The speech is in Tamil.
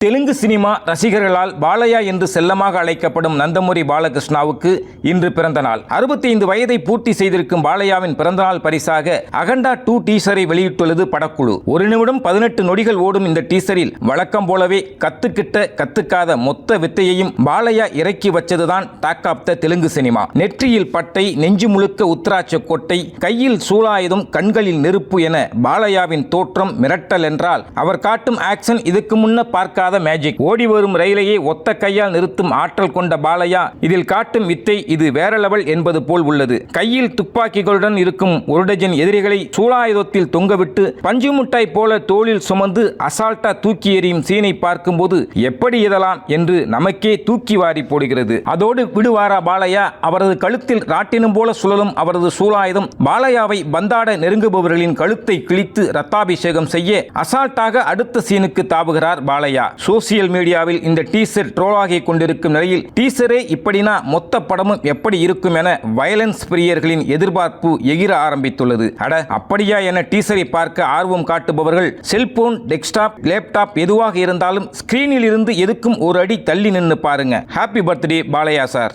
தெலுங்கு சினிமா ரசிகர்களால் பாலையா என்று செல்லமாக அழைக்கப்படும் நந்தமூரி பாலகிருஷ்ணாவுக்கு இன்று பிறந்த நாள். 65 வயதை பூர்த்தி செய்திருக்கும் பாலையாவின் பிறந்தநாள் பரிசாக அகண்டா 2 டீசரை வெளியிட்டுள்ளது படக்குழு. 1 நிமிடம் 18 நொடிகள் ஓடும் இந்த டீசரில் வழக்கம் போலவே கத்துக்காத மொத்த வித்தையையும் பாலையா இறக்கி வச்சதுதான் talk of the Telugu cinema. நெற்றியில் பட்டை, நெஞ்சு முழுக்க உத்திராட்ச கொட்டை, கையில் சூலாயுதம், கண்களில் நெருப்பு என பாலையாவின் தோற்றம் மிரட்டல் என்றால், அவர் காட்டும் ஆக்ஷன் இதுக்கு முன்ன பார்க்காத மேஜிக். ஓடி வரும் ரயிலையே ஒத்த கையால் நிறுத்தும் ஆற்றல் கொண்ட பாலையா இதில் காட்டும் வித்தை இது வேற லெவல் என்பது போல் உள்ளது. கையில் துப்பாக்கிகளுடன் இருக்கும் 1 டஜன் எதிரிகளை சூலாயுதத்தில் தொங்கவிட்டு பஞ்சு முட்டாய் போல தோளில் சுமந்து அசால்ட்டா தூக்கி எறியும் சீனை பார்க்கும்போது எப்படி இதெல்லாம் என்று நமக்கே தூக்கி வாரி போடுகிறது. அதோடு விடுவாரா பாலையா? அவரது கழுத்தில் ராட்டினம் போல சுழலும் அவரது சூலாயுதம் பாலையாவை பந்தாட நெருங்குபவர்களின் கழுத்தை கிழித்து ரத்தாபிஷேகம் செய்ய அசால்ட்டாக அடுத்த சீனுக்கு தாவுகிறார் பாலையா. சோசியல் மீடியாவில் இந்த டீசர் ட்ரோலாகி கொண்டிருக்கும் நிலையில், டீசரே இப்படினா மொத்த படமும் எப்படி இருக்கும் என வயலன்ஸ் பிரியர்களின் எதிர்பார்ப்பு எகிர ஆரம்பித்துள்ளது. அட அப்படியா என டீசரை பார்க்க ஆர்வம் காட்டுபவர்கள் செல்போன், டெஸ்க்டாப், லேப்டாப் எதுவாக இருந்தாலும் ஸ்கிரீனில் இருந்து எதுக்கும் ஒரு அடி தள்ளி நின்று பாருங்க. Happy birthday Balayya sir.